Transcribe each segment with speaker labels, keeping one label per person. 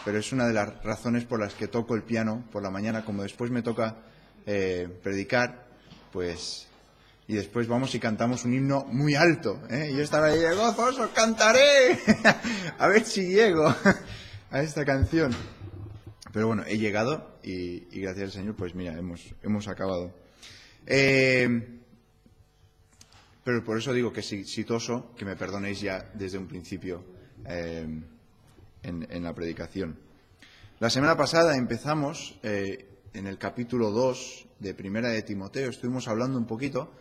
Speaker 1: pero es una de las razones por las que toco el piano por la mañana, como después me toca predicar, pues... Y después vamos y cantamos un himno muy alto, y yo estaré ahí, gozoso, cantaré, a ver si llego a esta canción. Pero bueno, he llegado y gracias al Señor, pues mira, hemos acabado. Pero por eso digo que si toso, que me perdonéis ya desde un principio en la predicación. La semana pasada empezamos en el capítulo 2 de Primera de Timoteo, estuvimos hablando un poquito,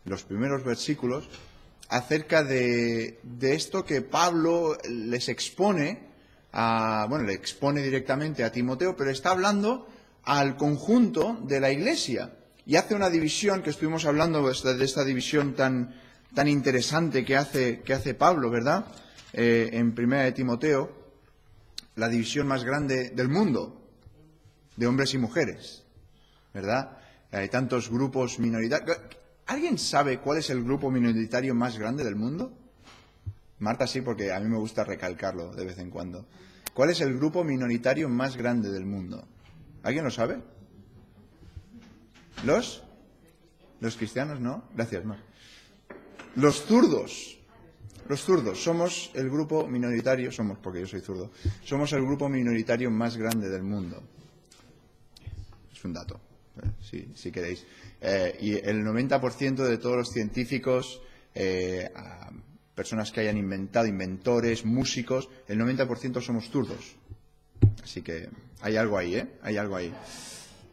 Speaker 1: los primeros versículos, acerca de esto que Pablo les expone, le expone directamente a Timoteo, pero está hablando al conjunto de la Iglesia. Y hace una división, que estuvimos hablando de esta división tan interesante que hace Pablo, ¿verdad? En Primera de Timoteo, la división más grande del mundo, de hombres y mujeres, ¿verdad? Hay tantos grupos minoritarios. ¿Alguien sabe cuál es el grupo minoritario más grande del mundo? Marta sí, porque a mí me gusta recalcarlo de vez en cuando. ¿Cuál es el grupo minoritario más grande del mundo? ¿Alguien lo sabe? ¿Los cristianos, no? Gracias, Mar. Los zurdos. Los zurdos. Somos el grupo minoritario, porque yo soy zurdo, somos el grupo minoritario más grande del mundo. Es un dato, si queréis. Y el 90% de todos los científicos, personas que hayan inventado, inventores, músicos, el 90% somos zurdos. Así que hay algo ahí, Hay algo ahí.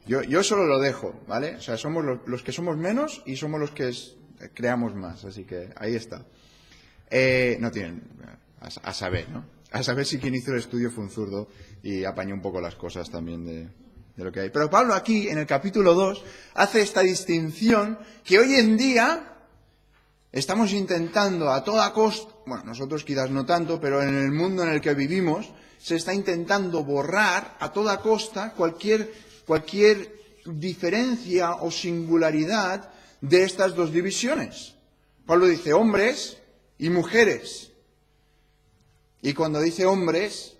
Speaker 1: Yo solo lo dejo, ¿vale? O sea, somos los que somos menos y somos los que creamos más. Así que ahí está. No tienen a saber, ¿no? A saber si quien hizo el estudio fue un zurdo y apañó un poco las cosas también de lo que hay. Pero Pablo aquí, en el capítulo 2, hace esta distinción que hoy en día estamos intentando a toda costa, bueno, nosotros quizás no tanto, pero en el mundo en el que vivimos, se está intentando borrar a toda costa cualquier diferencia o singularidad de estas dos divisiones. Pablo dice hombres y mujeres. Y cuando dice hombres,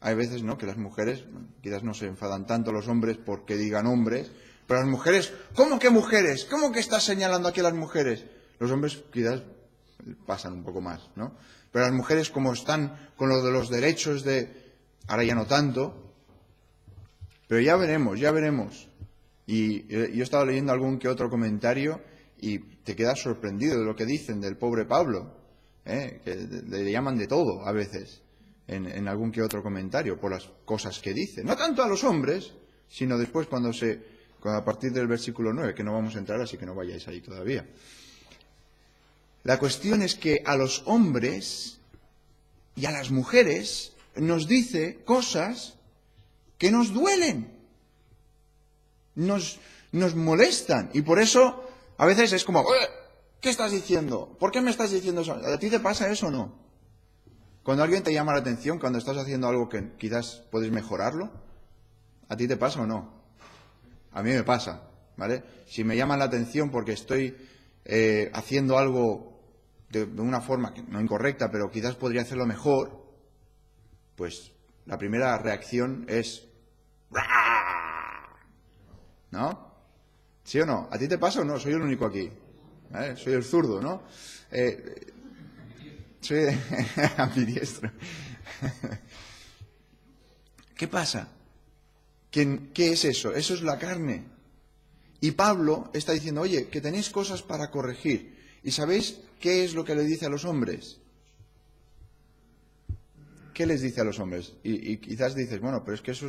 Speaker 1: hay veces, ¿no?, que las mujeres, quizás no se enfadan tanto los hombres porque digan hombres, pero las mujeres, ¿cómo que mujeres? ¿Cómo que estás señalando aquí a las mujeres? Los hombres quizás pasan un poco más, ¿no? Pero las mujeres, como están con lo de los derechos ahora ya no tanto, pero ya veremos. Y yo he estado leyendo algún que otro comentario y te quedas sorprendido de lo que dicen del pobre Pablo, que le llaman de todo a veces. En algún que otro comentario, por las cosas que dice. No tanto a los hombres, sino después cuando a partir del versículo 9, que no vamos a entrar, así que no vayáis ahí todavía. La cuestión es que a los hombres y a las mujeres nos dice cosas que nos duelen, nos molestan, y por eso a veces es como, ¿qué estás diciendo? ¿Por qué me estás diciendo eso? ¿A ti te pasa eso o no? Cuando alguien te llama la atención, cuando estás haciendo algo que quizás puedes mejorarlo, ¿a ti te pasa o no? A mí me pasa, ¿vale? Si me llaman la atención porque estoy haciendo algo de una forma no incorrecta, pero quizás podría hacerlo mejor, pues la primera reacción es ¿no? ¿Sí o no? ¿A ti te pasa o no? Soy el único aquí, ¿vale? Soy el zurdo, ¿no? Soy ambidiestro. ¿Qué pasa? ¿Qué es eso? Eso es la carne. Y Pablo está diciendo, oye, que tenéis cosas para corregir. ¿Y sabéis qué es lo que le dice a los hombres? ¿Qué les dice a los hombres? Y quizás dices, bueno, pero es que eso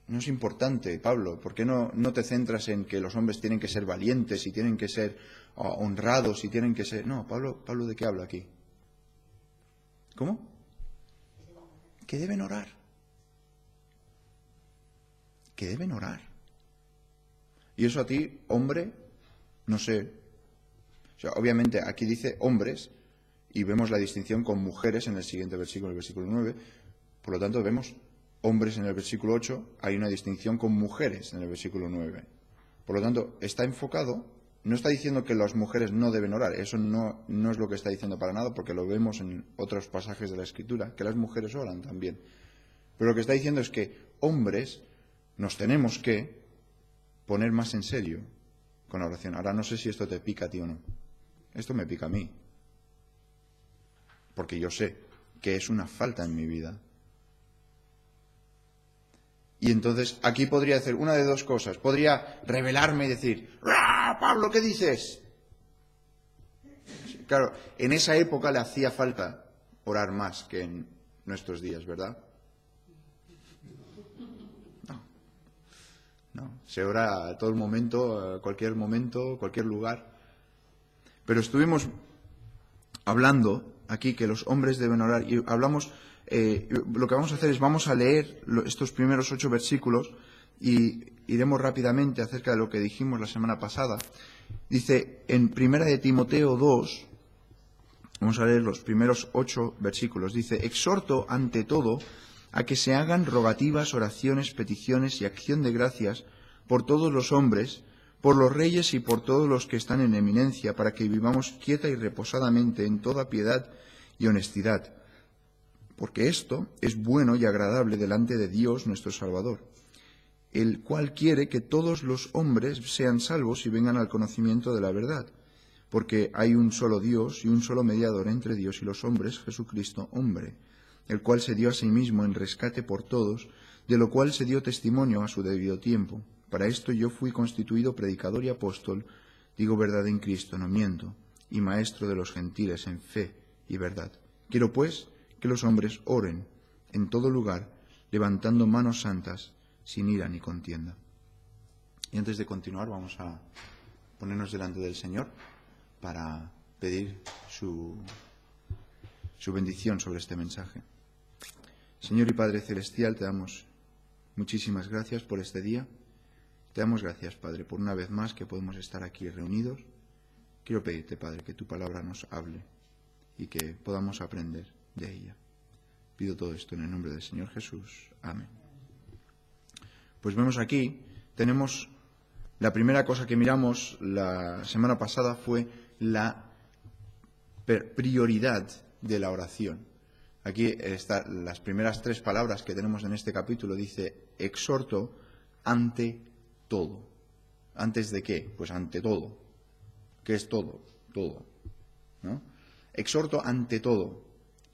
Speaker 1: no es importante, Pablo. ¿Por qué no te centras en que los hombres tienen que ser valientes y tienen que ser honrados y tienen que ser... No, Pablo, ¿de qué habla aquí? ¿Cómo? Que deben orar. Que deben orar. Y eso a ti, hombre, no sé. O sea, obviamente aquí dice hombres y vemos la distinción con mujeres en el siguiente versículo, el versículo 9. Por lo tanto, vemos hombres en el versículo 8, hay una distinción con mujeres en el versículo 9. Por lo tanto, está enfocado no está diciendo que las mujeres no deben orar, eso no es lo que está diciendo para nada, porque lo vemos en otros pasajes de la Escritura, que las mujeres oran también. Pero lo que está diciendo es que hombres nos tenemos que poner más en serio con la oración. Ahora no sé si esto te pica a ti o no. Esto me pica a mí, porque yo sé que es una falta en mi vida. Y entonces aquí podría hacer una de dos cosas. Podría rebelarme y decir, ¡ah, Pablo, ¿qué dices? Claro, en esa época le hacía falta orar más que en nuestros días, ¿verdad? No, se ora a todo momento, a cualquier momento, cualquier lugar. Pero estuvimos hablando aquí que los hombres deben orar y hablamos... lo que vamos a hacer es vamos a leer estos primeros 8 versículos y iremos rápidamente acerca de lo que dijimos la semana pasada. Dice en 1 de Timoteo 2, vamos a leer los primeros 8 versículos. Dice, exhorto ante todo a que se hagan rogativas, oraciones, peticiones y acción de gracias por todos los hombres, por los reyes y por todos los que están en eminencia, para que vivamos quieta y reposadamente en toda piedad y honestidad. Porque esto es bueno y agradable delante de Dios nuestro Salvador, el cual quiere que todos los hombres sean salvos y vengan al conocimiento de la verdad. Porque hay un solo Dios y un solo mediador entre Dios y los hombres, Jesucristo, hombre, el cual se dio a sí mismo en rescate por todos, de lo cual se dio testimonio a su debido tiempo. Para esto yo fui constituido predicador y apóstol, digo verdad en Cristo, no miento, y maestro de los gentiles en fe y verdad. Quiero pues que los hombres oren en todo lugar, levantando manos santas, sin ira ni contienda. Y antes de continuar, vamos a ponernos delante del Señor para pedir su bendición sobre este mensaje. Señor y Padre Celestial, te damos muchísimas gracias por este día. Te damos gracias, Padre, por una vez más que podemos estar aquí reunidos. Quiero pedirte, Padre, que tu palabra nos hable y que podamos aprender de ella. Pido todo esto en el nombre del Señor Jesús. Amén. Pues vemos aquí, tenemos la primera cosa que miramos la semana pasada fue la prioridad de la oración. Aquí están las primeras 3 palabras que tenemos en este capítulo. Dice, exhorto ante todo. ¿Antes de qué? Pues ante todo. ¿Qué es todo? Todo, ¿no? Exhorto ante todo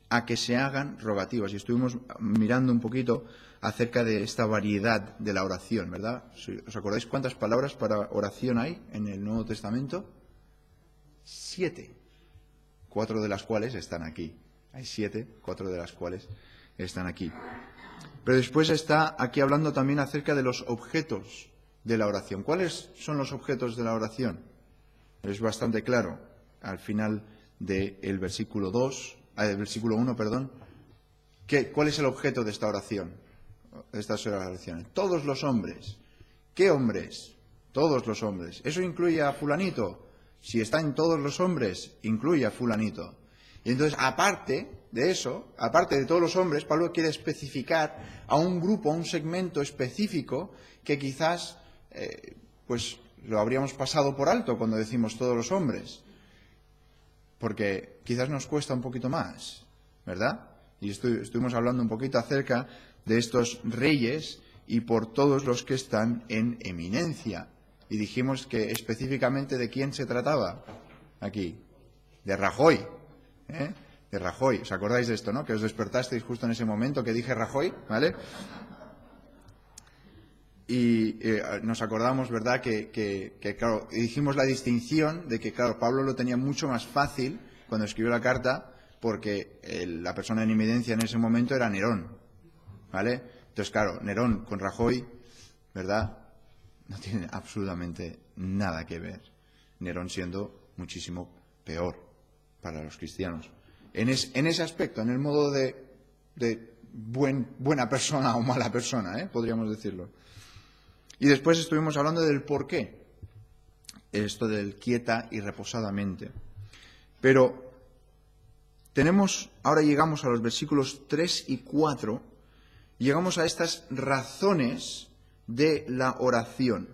Speaker 1: a que se hagan rogativas. Y estuvimos mirando un poquito acerca de esta variedad de la oración, ¿verdad? ¿Os acordáis cuántas palabras para oración hay en el Nuevo Testamento? 7. 4 de las cuales están aquí. Hay 7, 4 de las cuales están aquí. Pero después está aquí hablando también acerca de los objetos de la oración. ¿Cuáles son los objetos de la oración? Es bastante claro al final del versículo 1, ¿cuál es el objeto de esta oración? De estas oraciones. Todos los hombres. ¿Qué hombres? Todos los hombres. ¿Eso incluye a fulanito? Si está en todos los hombres, incluye a fulanito. Y entonces, aparte de eso, aparte de todos los hombres, Pablo quiere especificar a un grupo, a un segmento específico que quizás pues lo habríamos pasado por alto cuando decimos todos los hombres. Porque quizás nos cuesta un poquito más, ¿verdad? Y estuvimos hablando un poquito acerca de estos reyes y por todos los que están en eminencia. Y dijimos que específicamente de quién se trataba aquí. De Rajoy, ¿eh? De Rajoy. ¿Os acordáis de esto, no? Que os despertasteis justo en ese momento que dije Rajoy, ¿vale? Y nos acordamos, ¿verdad?, que claro, dijimos la distinción de que, claro, Pablo lo tenía mucho más fácil cuando escribió la carta porque la persona en eminencia en ese momento era Nerón, ¿vale? Entonces, claro, Nerón con Rajoy, ¿verdad?, no tiene absolutamente nada que ver. Nerón siendo muchísimo peor para los cristianos. En ese aspecto, en el modo de buena persona o mala persona, podríamos decirlo. Y después estuvimos hablando del por qué. Esto del quieta y reposadamente. Pero ahora llegamos a los versículos 3 y 4, llegamos a estas razones de la oración.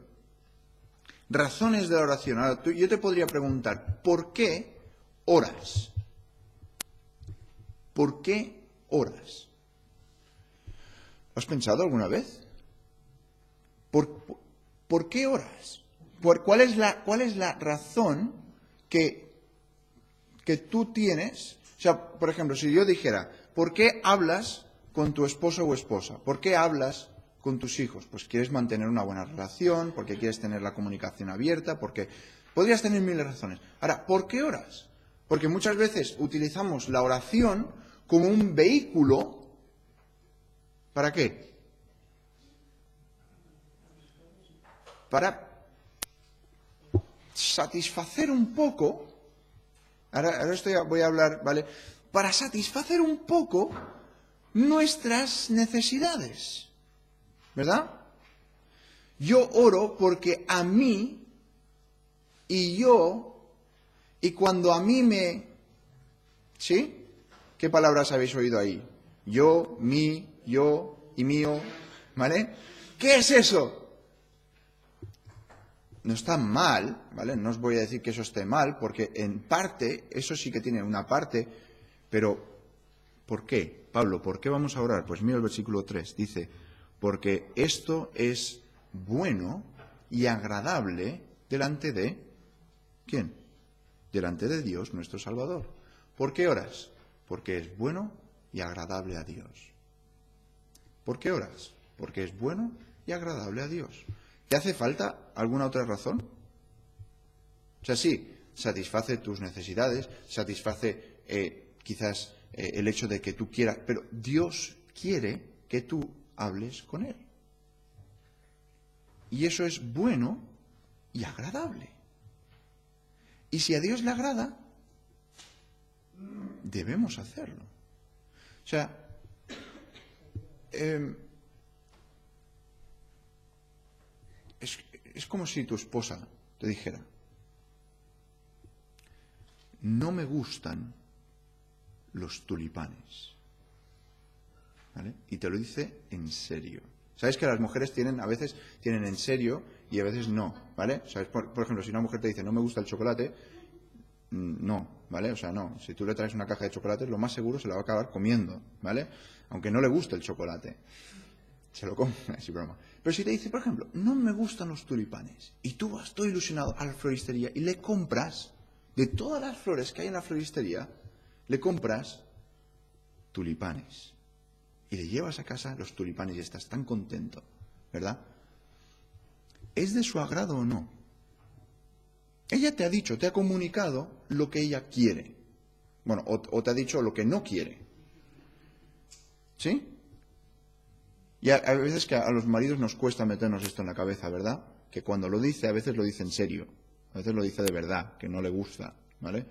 Speaker 1: Razones de la oración. Ahora, yo te podría preguntar, ¿por qué oras? ¿Por qué oras? ¿Lo has pensado alguna vez? ¿Por qué oras? ¿Cuál es la razón que tú tienes? O sea, por ejemplo, si yo dijera, ¿por qué hablas con tu esposo o esposa? ¿Por qué hablas con tus hijos? Pues quieres mantener una buena relación, porque quieres tener la comunicación abierta, porque podrías tener miles de razones. Ahora, ¿por qué oras? Porque muchas veces utilizamos la oración como un vehículo. ¿Para qué? Para satisfacer un poco, ahora voy a hablar, ¿vale? Para satisfacer un poco nuestras necesidades, ¿verdad? Yo oro porque a mí y cuando a mí ¿sí? ¿Qué palabras habéis oído ahí? Yo, mí, yo y mío, ¿vale? ¿Qué es eso? No está mal, ¿vale? No os voy a decir que eso esté mal, porque en parte, eso sí que tiene una parte, pero ¿por qué? Pablo, ¿por qué vamos a orar? Pues mira el versículo 3, dice, porque esto es bueno y agradable delante de, ¿quién? Delante de Dios, nuestro Salvador. ¿Por qué oras? Porque es bueno y agradable a Dios. ¿Por qué oras? Porque es bueno y agradable a Dios. ¿Te hace falta alguna otra razón? O sea, sí, satisface tus necesidades, satisface quizás el hecho de que tú quieras, pero Dios quiere que tú hables con Él. Y eso es bueno y agradable. Y si a Dios le agrada, debemos hacerlo. O sea, es como si tu esposa te dijera, no me gustan los tulipanes, ¿vale? Y te lo dice en serio. ¿Sabes que las mujeres a veces tienen en serio y a veces no, ¿vale? ¿Sabes? Por ejemplo, si una mujer te dice, no me gusta el chocolate, no, ¿vale? O sea, no. Si tú le traes una caja de chocolates, lo más seguro se la va a acabar comiendo, ¿vale? Aunque no le guste el chocolate. Se lo come, es broma. Pero si te dice, por ejemplo, no me gustan los tulipanes, y tú vas todo ilusionado a la floristería y le compras, de todas las flores que hay en la floristería, le compras tulipanes. Y le llevas a casa los tulipanes y estás tan contento, ¿verdad? ¿Es de su agrado o no? Ella te ha dicho, te ha comunicado lo que ella quiere. Bueno, o te ha dicho lo que no quiere. ¿Sí? Y a veces que a los maridos nos cuesta meternos esto en la cabeza, ¿verdad? Que cuando lo dice, a veces lo dice en serio. A veces lo dice de verdad, que no le gusta, ¿vale?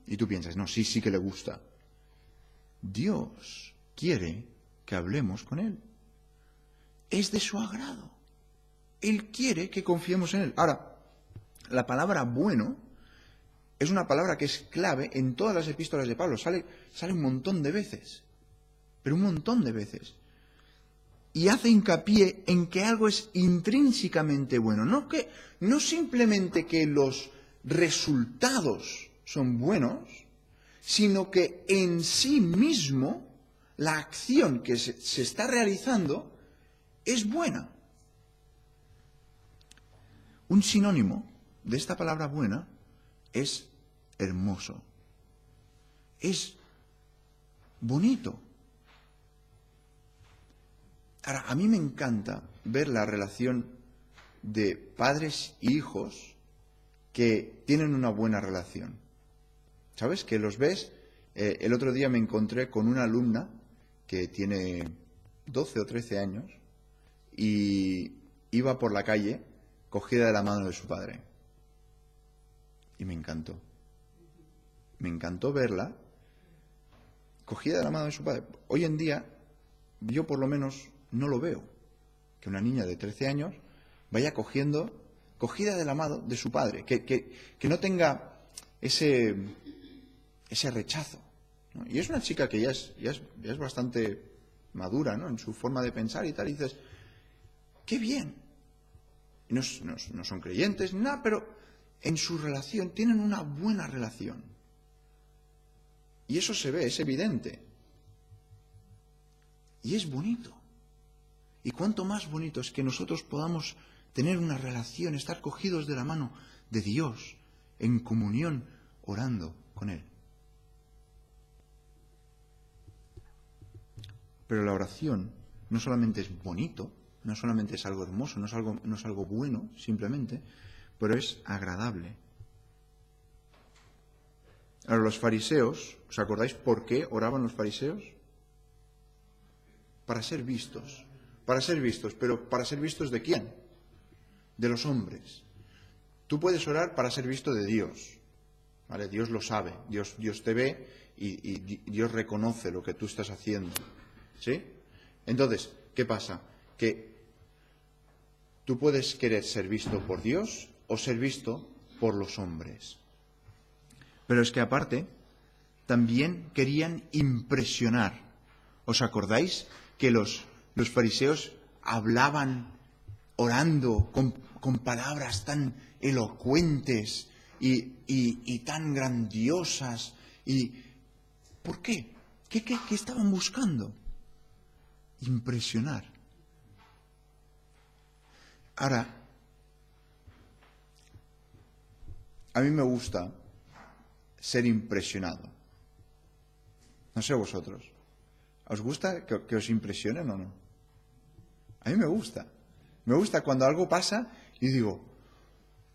Speaker 1: Y tú piensas, no, sí que le gusta. Dios quiere que hablemos con Él. Es de su agrado. Él quiere que confiemos en Él. Ahora, la palabra bueno es una palabra que es clave en todas las epístolas de Pablo. Sale un montón de veces. Pero un montón de veces. Y hace hincapié en que algo es intrínsecamente bueno. No simplemente que los resultados son buenos, sino que en sí mismo la acción que se está realizando es buena. Un sinónimo de esta palabra buena es hermoso. Es bonito. Ahora, a mí me encanta ver la relación de padres e hijos que tienen una buena relación. ¿Sabes? Que los ves. El otro día me encontré con una alumna que tiene 12 o 13 años y iba por la calle cogida de la mano de su padre. Y me encantó. Me encantó verla cogida de la mano de su padre. Hoy en día, yo por lo menos no lo veo. Que una niña de 13 años vaya cogida de la mano de su padre. Que no tenga ese rechazo, ¿no? Y es una chica que ya es bastante madura, ¿no? En su forma de pensar y tal. Y dices, ¡qué bien! no son creyentes, nada, pero en su relación tienen una buena relación. Y eso se ve, es evidente. Y es bonito. Y cuánto más bonito es que nosotros podamos tener una relación, estar cogidos de la mano de Dios, en comunión, orando con Él. Pero la oración no solamente es bonito, no solamente es algo hermoso, no es algo bueno, simplemente, pero es agradable. Ahora, los fariseos, ¿os acordáis por qué oraban los fariseos? Para ser vistos. Para ser vistos, pero ¿para ser vistos de quién? De los hombres. Tú puedes orar para ser visto de Dios, ¿vale? Dios lo sabe, Dios te ve y Dios reconoce lo que tú estás haciendo, ¿sí? Entonces, ¿qué pasa? Que tú puedes querer ser visto por Dios o ser visto por los hombres. Pero es que aparte, también querían impresionar. ¿Os acordáis que los fariseos hablaban orando con palabras tan elocuentes y tan grandiosas? ¿Y por qué? ¿Qué estaban buscando? Impresionar. Ahora, a mí me gusta ser impresionado. No sé vosotros. ¿Os gusta que os impresionen o no? A mí me gusta. Me gusta cuando algo pasa y digo,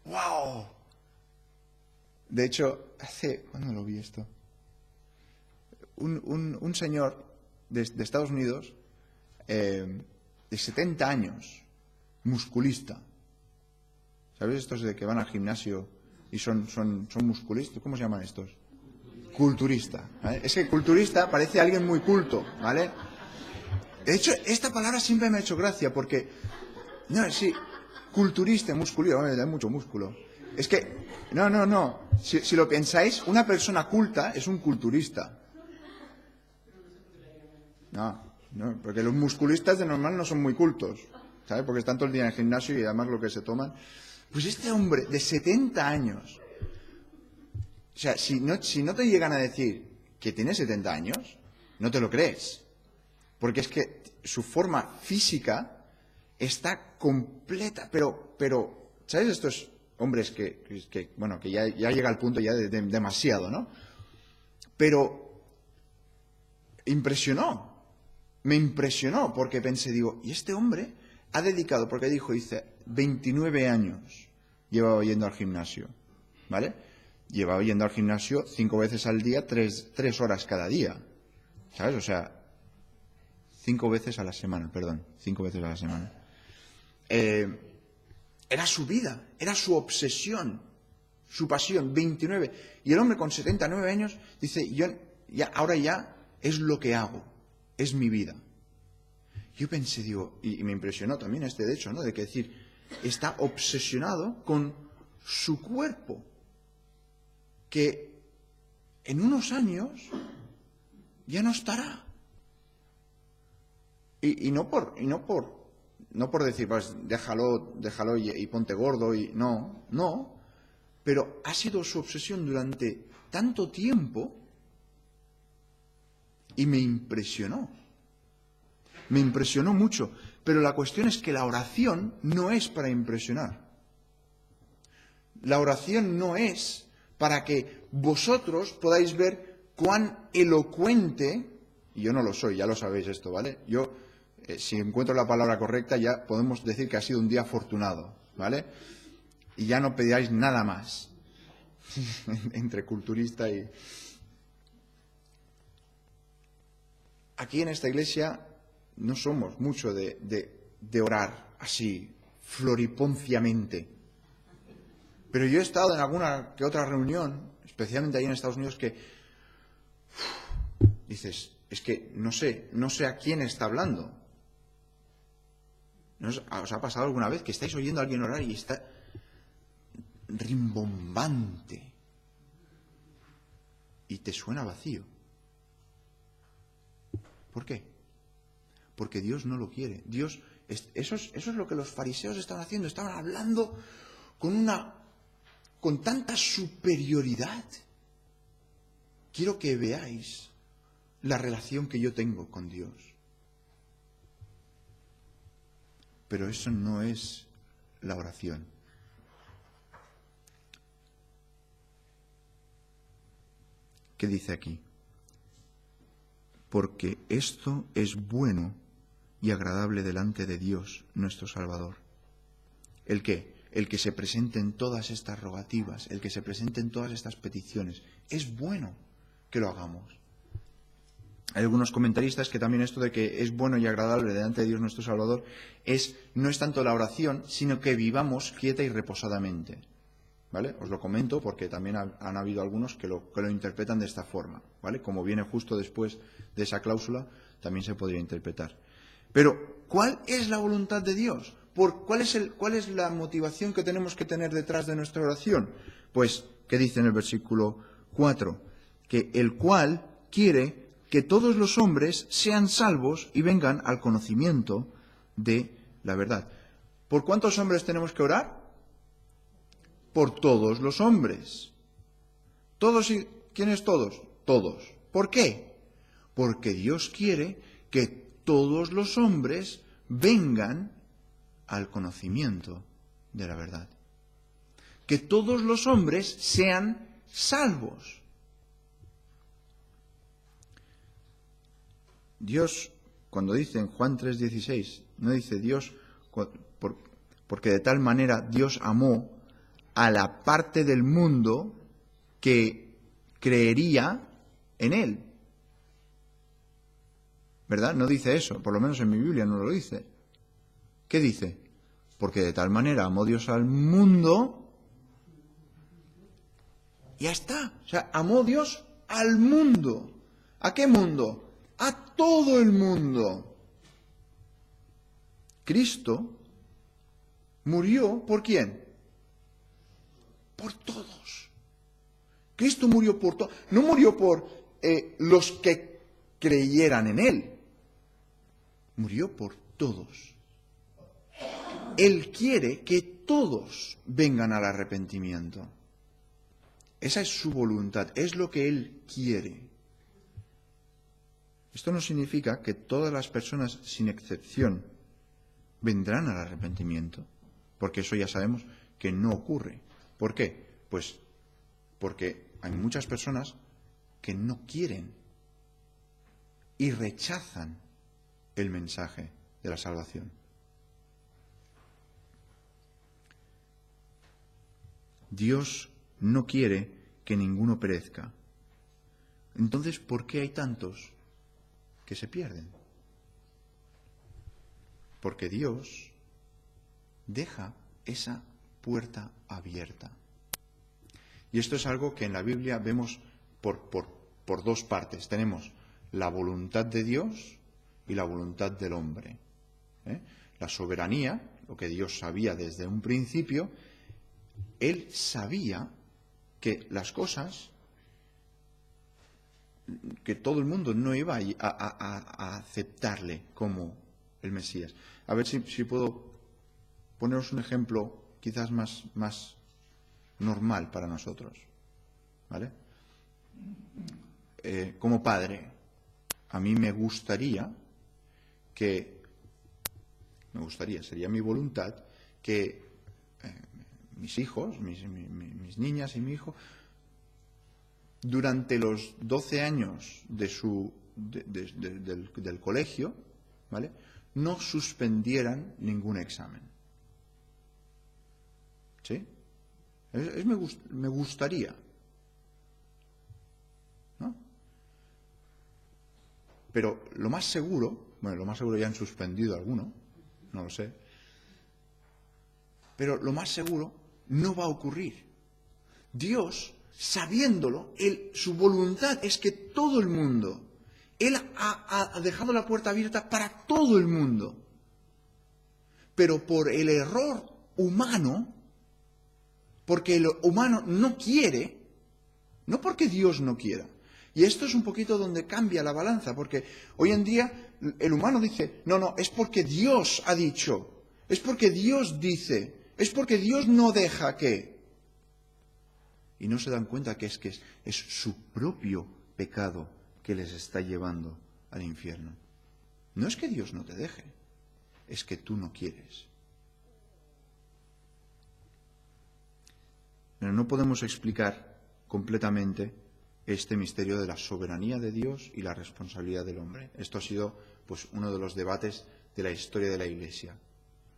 Speaker 1: ¡wow! De hecho, ¿cuándo lo vi esto? Un señor de Estados Unidos, de 70 años, musculista. ¿Sabéis estos de que van al gimnasio y son musculistas? ¿Cómo se llaman estos? Culturista. ¿Vale? Es que culturista parece alguien muy culto, ¿vale? De hecho, esta palabra siempre me ha hecho gracia porque, no, sí, culturista, musculista, me da mucho músculo. Es que, no. Si lo pensáis, una persona culta es un culturista. No, porque los musculistas de normal no son muy cultos, ¿sabes? Porque están todo el día en el gimnasio y además lo que se toman. Pues este hombre de 70 años, o sea, si no te llegan a decir que tiene 70 años, no te lo crees. Porque es que su forma física está completa, pero ¿sabes estos hombres que ya llega al punto ya de demasiado, ¿no? Pero me impresionó, porque pensé, digo, y este hombre ha dedicado, porque dice, 29 años llevaba yendo al gimnasio, ¿vale? Llevaba yendo al gimnasio 5 veces al día, 3 horas cada día, ¿sabes? O sea, 5 veces a la semana, 5 veces a la semana. Era su vida, era su obsesión, su pasión, 29. Y el hombre con 79 años dice, ahora ya es lo que hago, es mi vida. Yo pensé, digo, y me impresionó también de hecho, ¿no? De que decir, está obsesionado con su cuerpo, que en unos años ya no estará. Y no por decir, pues déjalo y ponte gordo no, pero ha sido su obsesión durante tanto tiempo y me impresionó mucho, pero la cuestión es que la oración no es para impresionar. La oración no es para que vosotros podáis ver cuán elocuente, y yo no lo soy, ya lo sabéis esto, ¿vale? Yo, si encuentro la palabra correcta, ya podemos decir que ha sido un día afortunado, ¿vale? Y ya no pedáis nada más entre culturista y... Aquí en esta iglesia no somos mucho de orar así, floriponciamente. Pero yo he estado en alguna que otra reunión, especialmente ahí en Estados Unidos, que dices, es que no sé a quién está hablando. ¿No os ha pasado alguna vez que estáis oyendo a alguien orar y está rimbombante y te suena vacío? ¿Por qué? porque Dios no lo quiere. Eso es lo que los fariseos estaban haciendo, estaban hablando con tanta superioridad. Quiero que veáis la relación que yo tengo con Dios. Pero eso no es la oración. ¿Qué dice aquí? Porque esto es bueno y agradable delante de Dios, nuestro Salvador. ¿El qué? El que se presenten todas estas rogativas, el que se presenten todas estas peticiones. Es bueno que lo hagamos. Hay algunos comentaristas que también esto de que es bueno y agradable delante de Dios nuestro Salvador no es tanto la oración, sino que vivamos quieta y reposadamente. ¿Vale? Os lo comento porque también han habido algunos que lo interpretan de esta forma. ¿Vale? Como viene justo después de esa cláusula, también se podría interpretar. Pero, ¿cuál es la voluntad de Dios? ¿Cuál es la motivación que tenemos que tener detrás de nuestra oración? Pues, ¿qué dice en el versículo 4? Que el cual quiere que todos los hombres sean salvos y vengan al conocimiento de la verdad. ¿Por cuántos hombres tenemos que orar? Por todos los hombres. ¿Todos y quiénes todos? Todos. ¿Por qué? Porque Dios quiere que todos los hombres vengan al conocimiento de la verdad. Que todos los hombres sean salvos. Dios, cuando dice en Juan 3:16, no dice Dios, porque de tal manera Dios amó a la parte del mundo que creería en Él. ¿Verdad? No dice eso, por lo menos en mi Biblia no lo dice. ¿Qué dice? Porque de tal manera amó Dios al mundo. Ya está. O sea, amó Dios al mundo. ¿A qué mundo? A todo el mundo. Cristo murió ¿por quién? Por todos. Cristo murió por todos. No murió por los que creyeran en Él. Murió por todos. Él quiere que todos vengan al arrepentimiento. Esa es su voluntad, es lo que Él quiere. Esto no significa que todas las personas, sin excepción, vendrán al arrepentimiento, porque eso ya sabemos que no ocurre. ¿Por qué? Pues porque hay muchas personas que no quieren y rechazan el mensaje de la salvación. Dios no quiere que ninguno perezca. Entonces, ¿por qué hay tantos que se pierden? Porque Dios deja esa puerta abierta. Y esto es algo que en la Biblia vemos por dos partes. Tenemos la voluntad de Dios y la voluntad del hombre. La soberanía, lo que Dios sabía desde un principio, Él sabía que las cosas, que todo el mundo no iba a aceptarle como el Mesías. A ver si puedo poneros un ejemplo quizás más normal para nosotros. ¿Vale? Como padre, a mí sería mi voluntad que mis hijos, mis niñas y mi hijo, durante los 12 años del colegio, ¿vale?, no suspendieran ningún examen. ¿Sí? Me gustaría. ¿No? Pero lo más seguro ya han suspendido alguno, no lo sé, pero lo más seguro no va a ocurrir. Dios, sabiéndolo, su voluntad es que todo el mundo, Él ha dejado la puerta abierta para todo el mundo. Pero por el error humano, porque el humano no quiere, no porque Dios no quiera, Y esto es un poquito donde cambia la balanza, porque hoy en día el humano dice, no, es porque Dios ha dicho, es porque Dios dice, es porque Dios no deja que. Y no se dan cuenta que es su propio pecado que les está llevando al infierno. No es que Dios no te deje, es que tú no quieres. Pero no podemos explicar completamente este misterio de la soberanía de Dios y la responsabilidad del hombre. Esto ha sido pues uno de los debates de la historia de la Iglesia.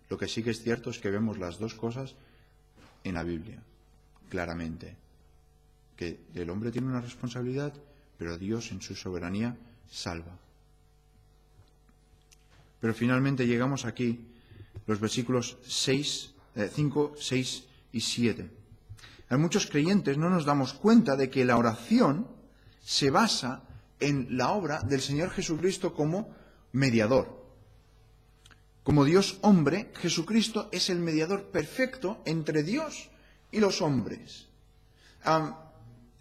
Speaker 1: Lo que sí que es cierto es que vemos las dos cosas en la Biblia, claramente. Que el hombre tiene una responsabilidad, pero Dios en su soberanía salva. Pero finalmente llegamos aquí, los versículos 5, 6 y 7. A muchos creyentes no nos damos cuenta de que la oración se basa en la obra del Señor Jesucristo como mediador. Como Dios hombre, Jesucristo es el mediador perfecto entre Dios y los hombres.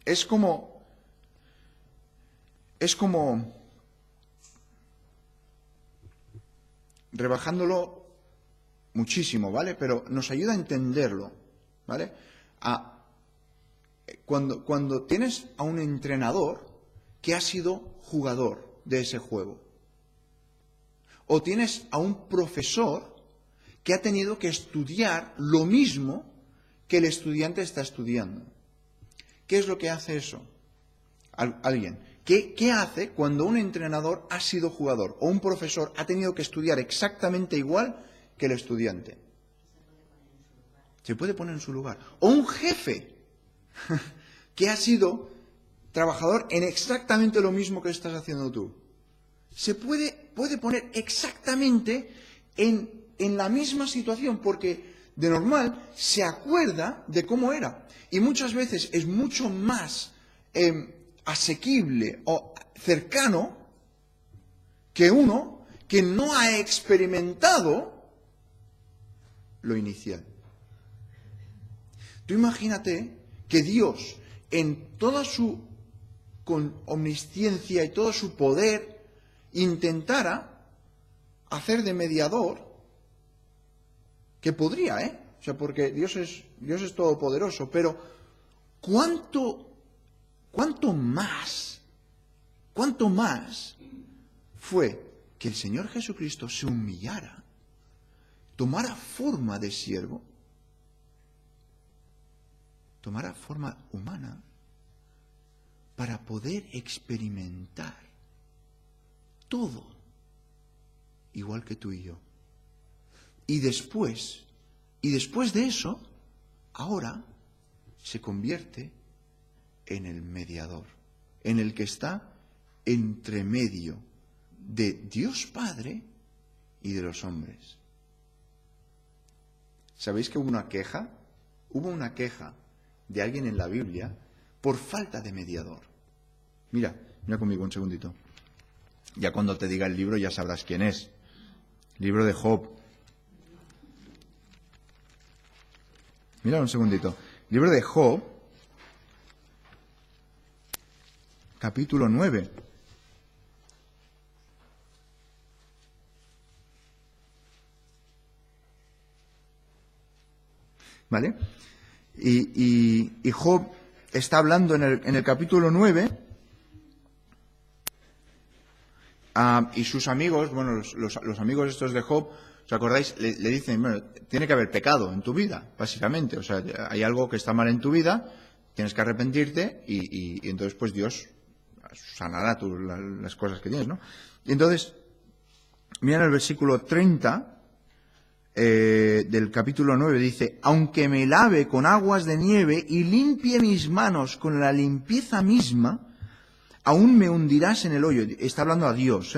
Speaker 1: Es como rebajándolo muchísimo, ¿vale? Pero nos ayuda a entenderlo, ¿vale? Cuando tienes a un entrenador que ha sido jugador de ese juego, o tienes a un profesor que ha tenido que estudiar lo mismo que el estudiante está estudiando. ¿Qué es lo que hace eso? Alguien. ¿Qué hace cuando un entrenador ha sido jugador o un profesor ha tenido que estudiar exactamente igual que el estudiante? Se puede poner en su lugar. O un jefe que ha sido trabajador en exactamente lo mismo que estás haciendo tú. Se puede poner exactamente en la misma situación, porque de normal se acuerda de cómo era. Y muchas veces es mucho más asequible o cercano que uno que no ha experimentado lo inicial. Tú imagínate que Dios, en toda su omnisciencia y todo su poder, intentara hacer de mediador, que podría, o sea, porque Dios es todopoderoso, pero ¿cuánto más fue que el Señor Jesucristo se humillara, tomara forma de siervo, tomara forma humana, para poder experimentar todo, igual que tú y yo. Y después de eso, ahora se convierte en el mediador, en el que está entre medio de Dios Padre y de los hombres. ¿Sabéis que hubo una queja? Hubo una queja de alguien en la Biblia por falta de mediador. Mira conmigo un segundito. Ya cuando te diga el libro ya sabrás quién es. Libro de Job. Mira un segundito. Libro de Job, capítulo 9. ¿Vale? Y Job está hablando en el capítulo 9, y sus amigos, bueno, los amigos estos de Job, ¿os acordáis? Le dicen, bueno, tiene que haber pecado en tu vida, básicamente. O sea, hay algo que está mal en tu vida, tienes que arrepentirte y entonces pues Dios sanará las cosas que tienes, ¿no? Y entonces, miren el versículo 30 del capítulo 9, dice, aunque me lave con aguas de nieve y limpie mis manos con la limpieza misma, aún me hundirás en el hoyo. Está hablando a Dios,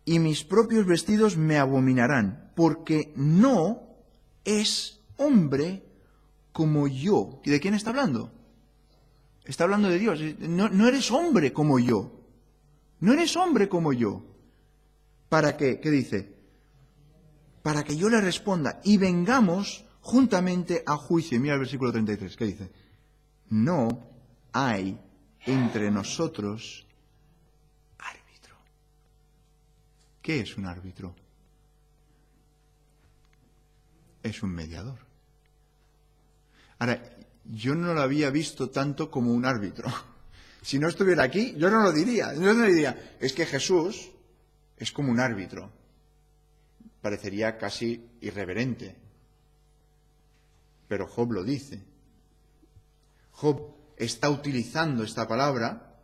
Speaker 1: y mis propios vestidos me abominarán, porque no es hombre como yo. ¿Y de quién está hablando? Está hablando de Dios. No eres hombre como yo. No eres hombre como yo. ¿Para qué? ¿Qué dice? Para que yo le responda y vengamos juntamente a juicio. Mira el versículo 33, ¿qué dice? No hay entre nosotros árbitro. ¿Qué es un árbitro? Es un mediador. Ahora, yo no lo había visto tanto como un árbitro. Si no estuviera aquí, yo no lo diría. Yo no diría, es que Jesús es como un árbitro. Parecería casi irreverente. Pero Job lo dice. Job está utilizando esta palabra.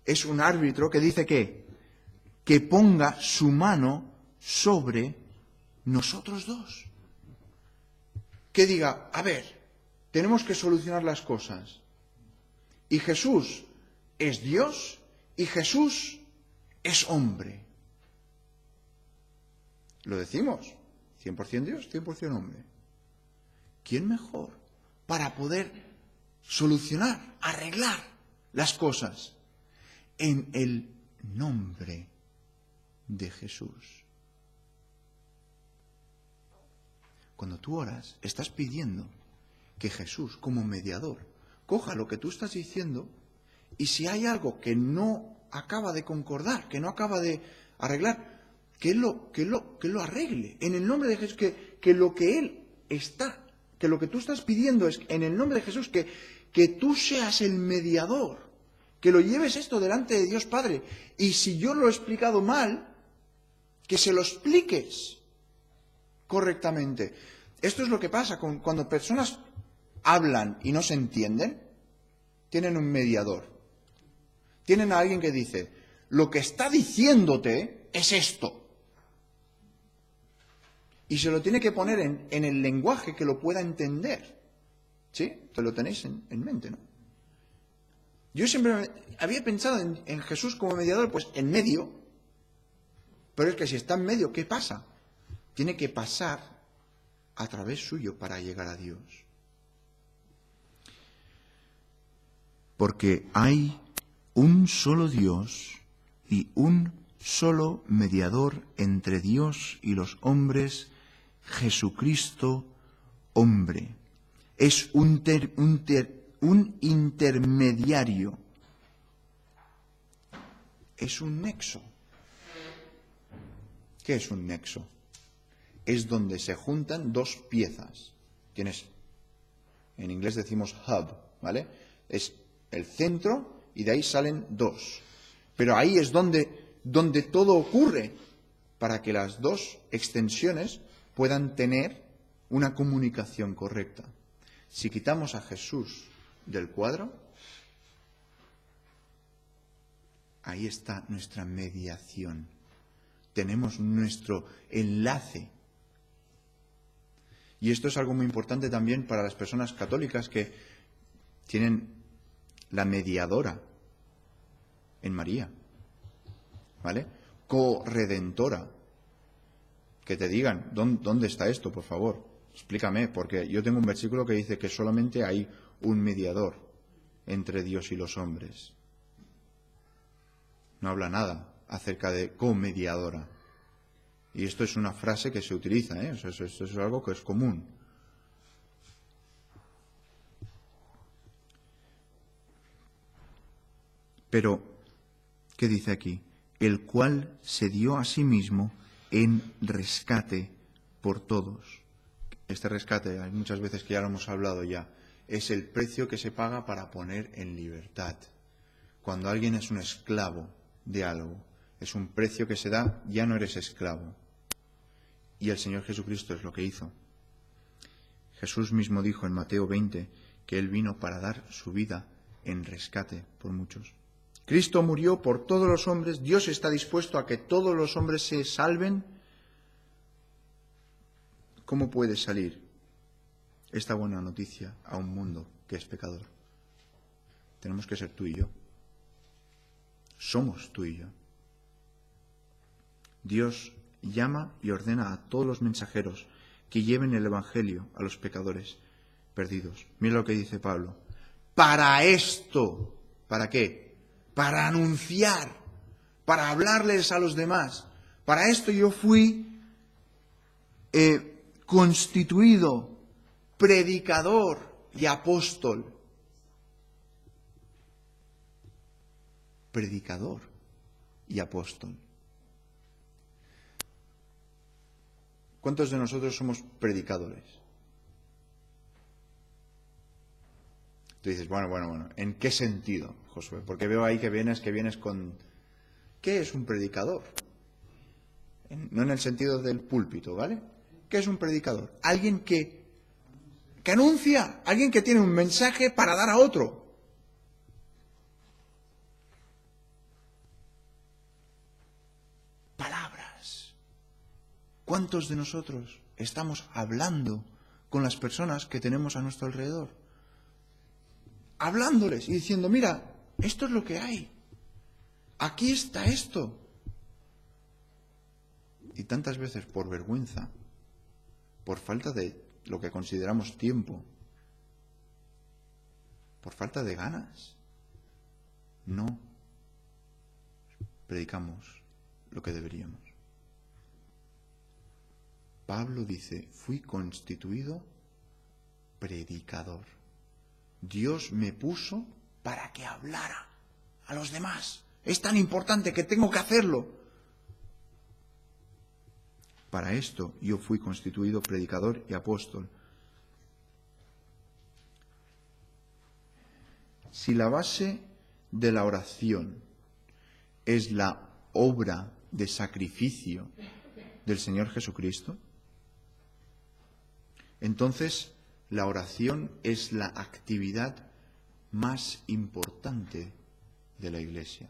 Speaker 1: Es un árbitro que dice que ponga su mano sobre nosotros dos. Que diga, a ver, tenemos que solucionar las cosas. Y Jesús es Dios y Jesús es hombre. Lo decimos, 100% Dios, 100% hombre. ¿Quién mejor para poder solucionar, arreglar las cosas? En el nombre de Jesús. Cuando tú oras, estás pidiendo que Jesús, como mediador, coja lo que tú estás diciendo y si hay algo que no acaba de concordar, que no acaba de arreglar, que Él lo arregle. En el nombre de Jesús, que lo que Él está, que lo que tú estás pidiendo es, en el nombre de Jesús, que tú seas el mediador, que lo lleves esto delante de Dios Padre. Y si yo lo he explicado mal, que se lo expliques correctamente. Esto es lo que pasa cuando personas hablan y no se entienden. Tienen un mediador. Tienen a alguien que dice, lo que está diciéndote es esto. Y se lo tiene que poner en el lenguaje que lo pueda entender. ¿Sí? Te lo tenéis en mente, ¿no? Yo siempre había pensado en Jesús como mediador, pues en medio. Pero es que si está en medio, ¿qué pasa? Tiene que pasar a través suyo para llegar a Dios. Porque hay un solo Dios y un solo mediador entre Dios y los hombres, Jesucristo, hombre. Es un intermediario. Es un nexo. ¿Qué es un nexo? Es donde se juntan dos piezas. Tienes, en inglés decimos hub, ¿vale? Es el centro y de ahí salen dos. Pero ahí es donde todo ocurre para que las dos extensiones puedan tener una comunicación correcta. Si quitamos a Jesús del cuadro, ahí está nuestra mediación. Tenemos nuestro enlace. Y esto es algo muy importante también para las personas católicas que tienen la mediadora en María, ¿vale? Corredentora. Que te digan, ¿dónde está esto, por favor? Explícame, porque yo tengo un versículo que dice que solamente hay un mediador entre Dios y los hombres. No habla nada acerca de comediadora. Y esto es una frase que se utiliza, ¿eh? Esto es algo que es común. Pero, ¿qué dice aquí? El cual se dio a sí mismo en rescate por todos. Este rescate, hay muchas veces que ya lo hemos hablado ya, es el precio que se paga para poner en libertad. Cuando alguien es un esclavo de algo, es un precio que se da, ya no eres esclavo. Y el Señor Jesucristo es lo que hizo. Jesús mismo dijo en Mateo 20 que Él vino para dar su vida en rescate por muchos. Cristo murió por todos los hombres, Dios está dispuesto a que todos los hombres se salven. ¿Cómo puede salir esta buena noticia a un mundo que es pecador? Tenemos que ser tú y yo. Somos tú y yo. Dios llama y ordena a todos los mensajeros que lleven el Evangelio a los pecadores perdidos. Mira lo que dice Pablo. Para esto, ¿para qué? Para anunciar, para hablarles a los demás. Para esto yo fui constituido predicador y apóstol. predicador y apóstol. ¿Cuántos de nosotros somos predicadores? Tú dices, bueno, ¿en qué sentido, Josué? Porque veo ahí que vienes con... ¿Qué es un predicador? No en el sentido del púlpito, ¿vale? ¿Qué es un predicador? Alguien que anuncia, alguien que tiene un mensaje para dar a otro. Palabras. ¿Cuántos de nosotros estamos hablando con las personas que tenemos a nuestro alrededor? Hablándoles y diciendo, mira, esto es lo que hay. Aquí está esto. Y tantas veces por vergüenza, por falta de lo que consideramos tiempo, por falta de ganas, no predicamos lo que deberíamos. Pablo dice, fui constituido predicador. Dios me puso para que hablara a los demás. Es tan importante que tengo que hacerlo. Para esto yo fui constituido predicador y apóstol. Si la base de la oración es la obra de sacrificio del Señor Jesucristo, entonces la oración es la actividad más importante de la Iglesia.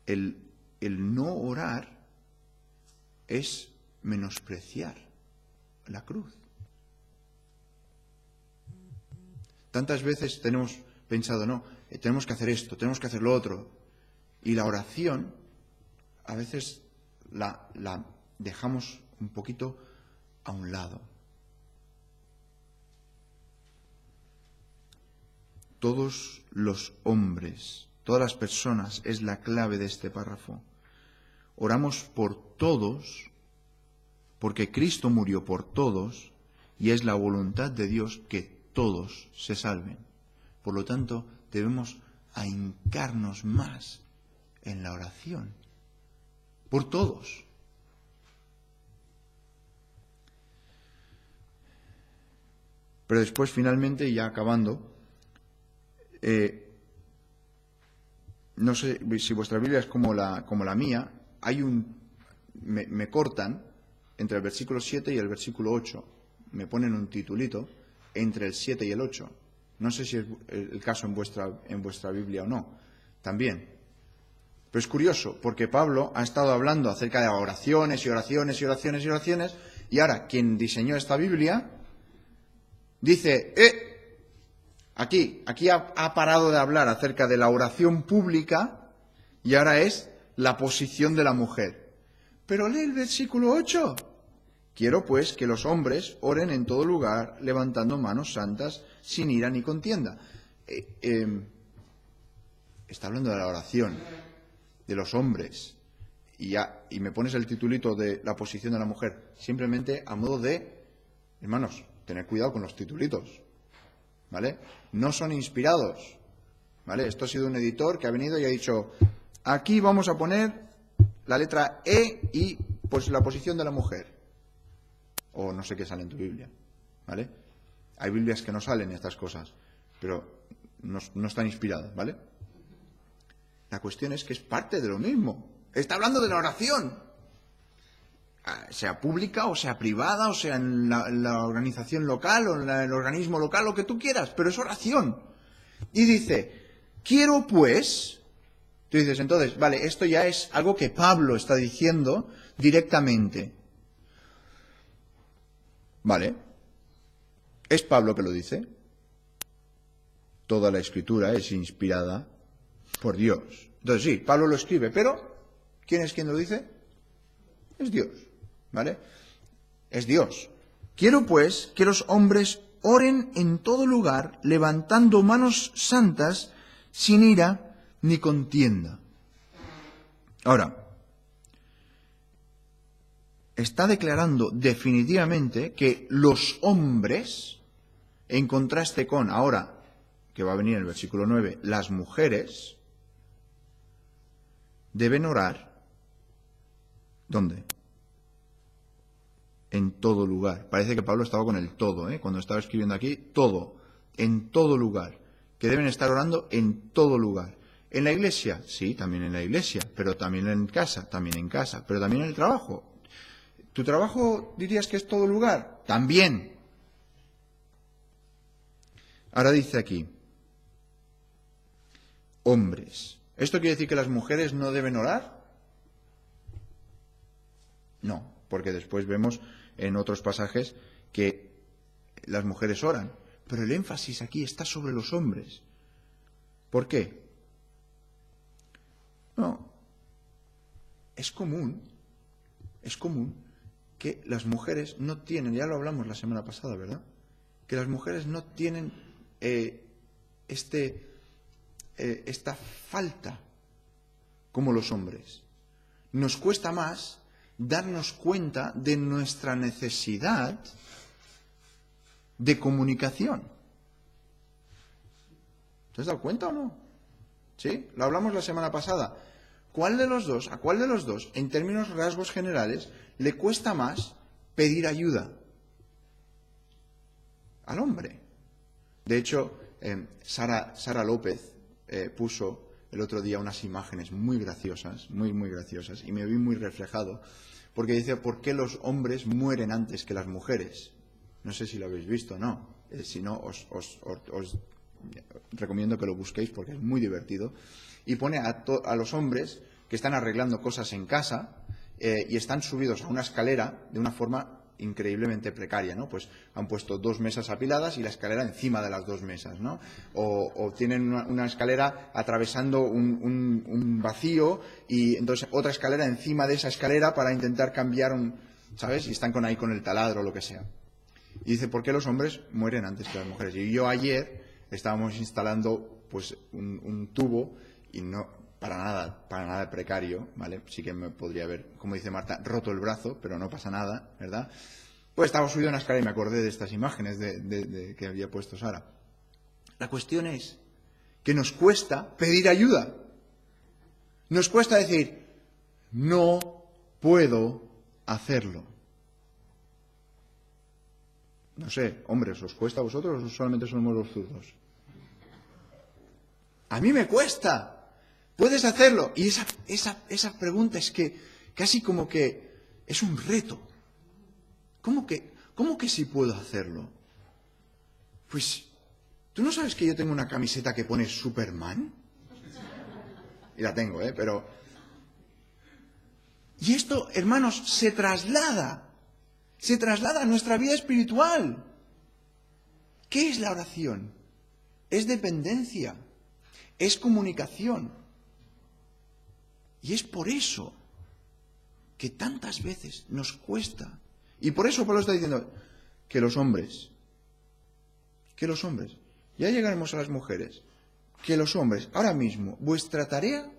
Speaker 1: El no orar es menospreciar la cruz. Tantas veces tenemos pensado, no, tenemos que hacer esto, tenemos que hacer lo otro. Y la oración, a veces la dejamos un poquito a un lado. Todos los hombres, todas las personas, es la clave de este párrafo. Oramos por todos, porque Cristo murió por todos, y es la voluntad de Dios que todos se salven. Por lo tanto, debemos ahincarnos más en la oración, por todos. Pero después, finalmente, ya acabando, no sé si vuestra Biblia es como la mía, me cortan entre el versículo 7 y el versículo 8, me ponen un titulito entre el 7 y el 8. No sé si es el caso en vuestra Biblia o no, también. Pero es curioso, porque Pablo ha estado hablando acerca de oraciones y oraciones y oraciones y oraciones, y ahora quien diseñó esta Biblia dice, aquí ha parado de hablar acerca de la oración pública y ahora es la posición de la mujer. Pero lee el versículo 8. Quiero pues que los hombres oren en todo lugar, levantando manos santas, sin ira ni contienda. Está hablando de la oración, de los hombres, y me pones el titulito de la posición de la mujer, simplemente a modo de, hermanos, tened cuidado con los titulitos, ¿vale? No son inspirados, ¿vale? Esto ha sido un editor que ha venido y ha dicho, aquí vamos a poner la letra E y pues la posición de la mujer. O no sé qué sale en tu Biblia, ¿vale? Hay Biblias que no salen estas cosas, pero no están inspiradas, ¿vale? La cuestión es que es parte de lo mismo. Está hablando de la oración, sea pública o sea privada, o sea en la organización local o en el organismo local, lo que tú quieras, pero es oración. Y dice, quiero pues, tú dices, entonces, vale, esto ya es algo que Pablo está diciendo directamente. Vale, es Pablo que lo dice. Toda la Escritura es inspirada por Dios. Entonces sí, Pablo lo escribe, pero ¿quién es quien lo dice? Es Dios, ¿vale? Es Dios. Quiero pues que los hombres oren en todo lugar, levantando manos santas, sin ira ni contienda. Ahora, está declarando definitivamente que los hombres, en contraste con ahora, que va a venir en el versículo 9, las mujeres deben orar. ¿Dónde? En todo lugar. Parece que Pablo estaba con el todo, cuando estaba escribiendo aquí, todo, en todo lugar. Que deben estar orando en todo lugar. ¿En la iglesia? Sí, también en la iglesia, pero también en casa, pero también en el trabajo. ¿Tu trabajo dirías que es todo lugar? También. Ahora dice aquí, hombres. ¿Esto quiere decir que las mujeres no deben orar? No, porque después vemos en otros pasajes que las mujeres oran. Pero el énfasis aquí está sobre los hombres. ¿Por qué? No, es común que las mujeres no tienen, ya lo hablamos la semana pasada, ¿verdad? Que las mujeres no tienen esta falta como los hombres. Nos cuesta más darnos cuenta de nuestra necesidad de comunicación. ¿Te has dado cuenta o no? ¿Sí? Lo hablamos la semana pasada. ¿A cuál de los dos, en términos rasgos generales, le cuesta más pedir ayuda? Al hombre. De hecho, Sara López puso el otro día unas imágenes muy graciosas, muy graciosas, y me vi muy reflejado, porque dice, ¿por qué los hombres mueren antes que las mujeres? No sé si lo habéis visto, ¿no? Si no, os recomiendo que lo busquéis porque es muy divertido. Y pone a los hombres que están arreglando cosas en casa y están subidos a una escalera de una forma increíblemente precaria, ¿no? Pues han puesto 2 mesas apiladas y la escalera encima de las 2 mesas, ¿no? O tienen una escalera atravesando un vacío y entonces otra escalera encima de esa escalera para intentar cambiar ¿sabes? Y están ahí con el taladro o lo que sea. Y dice, ¿por qué los hombres mueren antes que las mujeres? Y yo ayer estábamos instalando pues un tubo y no para nada precario, ¿vale? Sí que me podría haber, como dice Marta, roto el brazo, pero no pasa nada, ¿verdad? Pues estaba subido a una escalera y me acordé de estas imágenes de que había puesto Sara. La cuestión es que nos cuesta pedir ayuda. Nos cuesta decir, no puedo hacerlo. No sé, hombres, ¿os cuesta a vosotros o solamente somos los zurdos? A mí me cuesta. ¿Puedes hacerlo? Y esa pregunta es que casi como que es un reto. ¿Cómo que sí puedo hacerlo? Pues, ¿tú no sabes que yo tengo una camiseta que pone Superman? Y la tengo, pero... Y esto, hermanos, se traslada a nuestra vida espiritual. ¿Qué es la oración? Es dependencia, es comunicación. Y es por eso que tantas veces nos cuesta. Y por eso Pablo está diciendo que los hombres, ya llegaremos a las mujeres, que los hombres, ahora mismo, vuestra tarea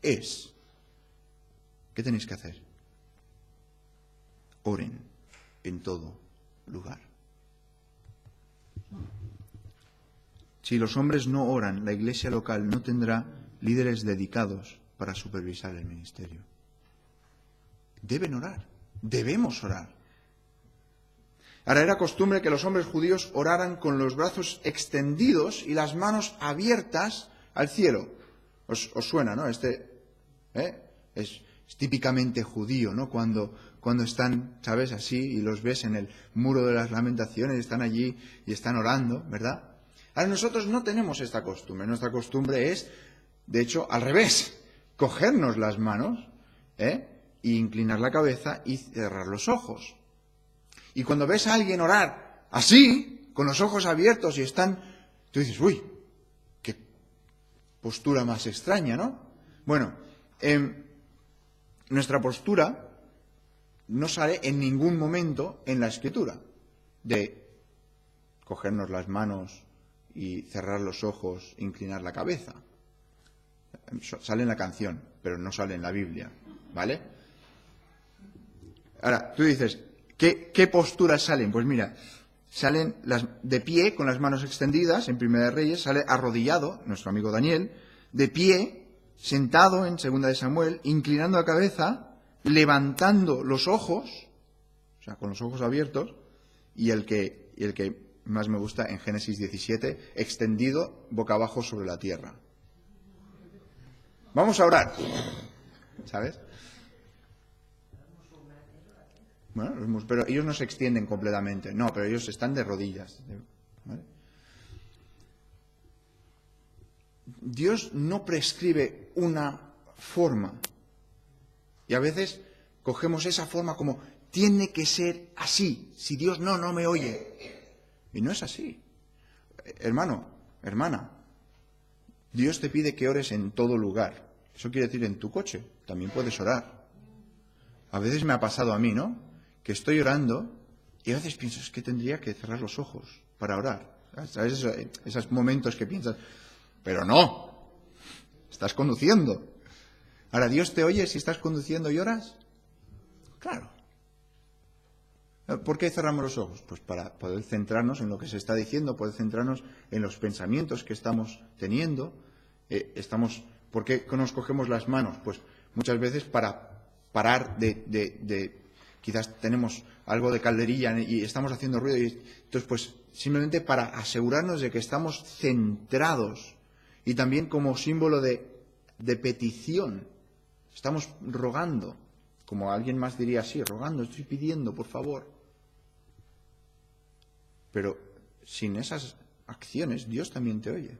Speaker 1: es, ¿qué tenéis que hacer? Oren en todo lugar. Si los hombres no oran, la iglesia local no tendrá líderes dedicados para supervisar el ministerio. Deben orar, debemos orar. Ahora, era costumbre que los hombres judíos oraran con los brazos extendidos y las manos abiertas al cielo. Os suena, ¿no? Es típicamente judío, ¿no? Cuando están, ¿sabes? Así, y los ves en el muro de las lamentaciones, están allí y están orando, ¿verdad? Ahora, nosotros no tenemos esta costumbre. Nuestra costumbre es, de hecho, al revés. Cogernos las manos, y inclinar la cabeza y cerrar los ojos. Y cuando ves a alguien orar así, con los ojos abiertos y tú dices, uy, qué postura más extraña, ¿no? Bueno, nuestra postura no sale en ningún momento en la Escritura de cogernos las manos y cerrar los ojos, inclinar la cabeza. Sale en la canción, pero no sale en la Biblia, ¿vale? Ahora, tú dices, ¿qué posturas salen? Pues mira, salen de pie con las manos extendidas, en Primera de Reyes, sale arrodillado, nuestro amigo Daniel, de pie, sentado en Segunda de Samuel, inclinando la cabeza, levantando los ojos, o sea, con los ojos abiertos, y el que más me gusta en Génesis 17, extendido boca abajo sobre la tierra. Vamos a orar, ¿sabes? Bueno, pero ellos no se extienden completamente, no, pero ellos están de rodillas, ¿vale? Dios no prescribe una forma, y a veces cogemos esa forma como tiene que ser así, si Dios no me oye. Y no es así. Hermano, hermana, Dios te pide que ores en todo lugar. Eso quiere decir en tu coche, también puedes orar. A veces me ha pasado a mí, ¿no? Que estoy orando y a veces pienso, es que tendría que cerrar los ojos para orar. ¿Sabes? Esos momentos que piensas, pero no, estás conduciendo. Ahora, ¿Dios te oye si estás conduciendo y oras? Claro. ¿Por qué cerramos los ojos? Pues para poder centrarnos en lo que se está diciendo, poder centrarnos en los pensamientos que estamos teniendo. ¿Por qué nos cogemos las manos? Pues muchas veces para parar quizás tenemos algo de calderilla y estamos haciendo ruido. Entonces, pues simplemente para asegurarnos de que estamos centrados y también como símbolo de petición. Estamos rogando. Como alguien más diría así, rogando, estoy pidiendo, por favor. Pero sin esas acciones, Dios también te oye.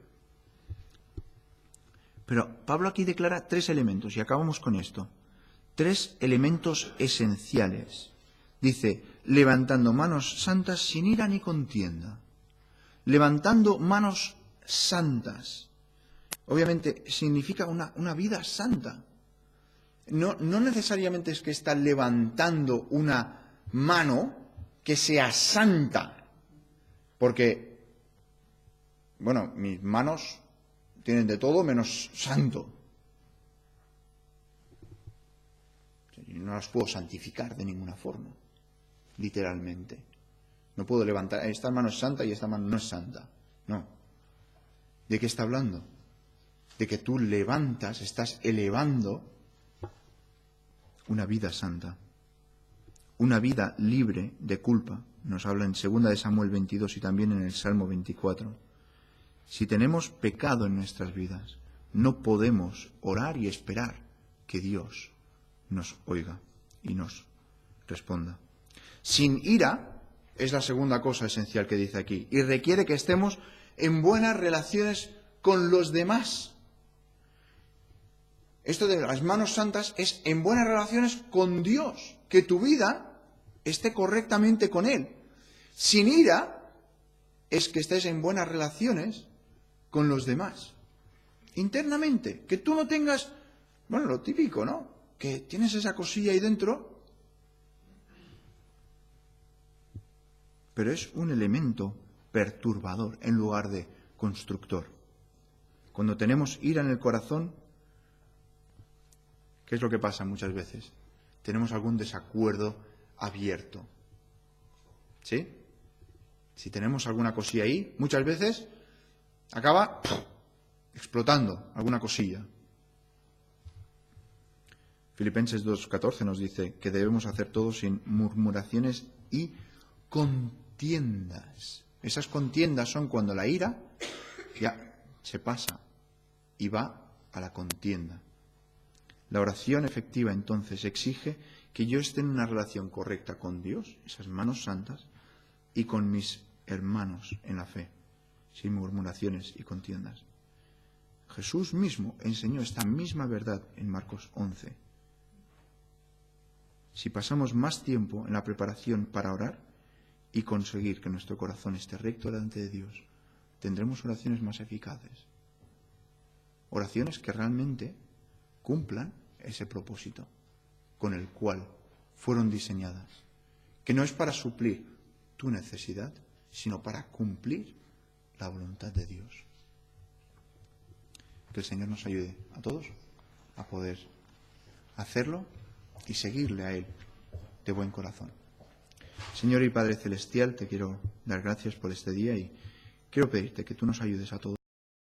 Speaker 1: Pero Pablo aquí declara 3 elementos, y acabamos con esto. 3 elementos esenciales. Dice, levantando manos santas sin ira ni contienda. Levantando manos santas. Obviamente significa una vida santa. No necesariamente es que está levantando una mano que sea santa, porque, bueno, mis manos tienen de todo menos santo. No las puedo santificar de ninguna forma, literalmente. No puedo levantar, esta mano es santa y esta mano no es santa. No. ¿De qué está hablando? De que tú levantas, estás elevando una vida santa, una vida libre de culpa. Nos habla en 2 de Samuel 22 y también en el Salmo 24. Si tenemos pecado en nuestras vidas, no podemos orar y esperar que Dios nos oiga y nos responda. Sin ira es la segunda cosa esencial que dice aquí, y requiere que estemos en buenas relaciones con los demás. Esto de las manos santas es en buenas relaciones con Dios, que tu vida esté correctamente con Él. Sin ira es que estés en buenas relaciones con los demás. Internamente, que tú no tengas, bueno, lo típico, ¿no? Que tienes esa cosilla ahí dentro, pero es un elemento perturbador en lugar de constructor. Cuando tenemos ira en el corazón, ¿qué es lo que pasa muchas veces? Tenemos algún desacuerdo abierto. ¿Sí? Si tenemos alguna cosilla ahí, muchas veces acaba explotando alguna cosilla. Filipenses 2:14 nos dice que debemos hacer todo sin murmuraciones y contiendas. Esas contiendas son cuando la ira ya se pasa y va a la contienda. La oración efectiva entonces exige que yo esté en una relación correcta con Dios, esas manos santas, y con mis hermanos en la fe, sin murmuraciones y contiendas. Jesús mismo enseñó esta misma verdad en Marcos 11. Si pasamos más tiempo en la preparación para orar y conseguir que nuestro corazón esté recto delante de Dios, tendremos oraciones más eficaces. Oraciones que realmente cumplan ese propósito con el cual fueron diseñadas, que no es para suplir tu necesidad, sino para cumplir la voluntad de Dios. Que el Señor nos ayude a todos a poder hacerlo y seguirle a Él de buen corazón. Señor y Padre Celestial, te quiero dar gracias por este día y quiero pedirte que tú nos ayudes a todos.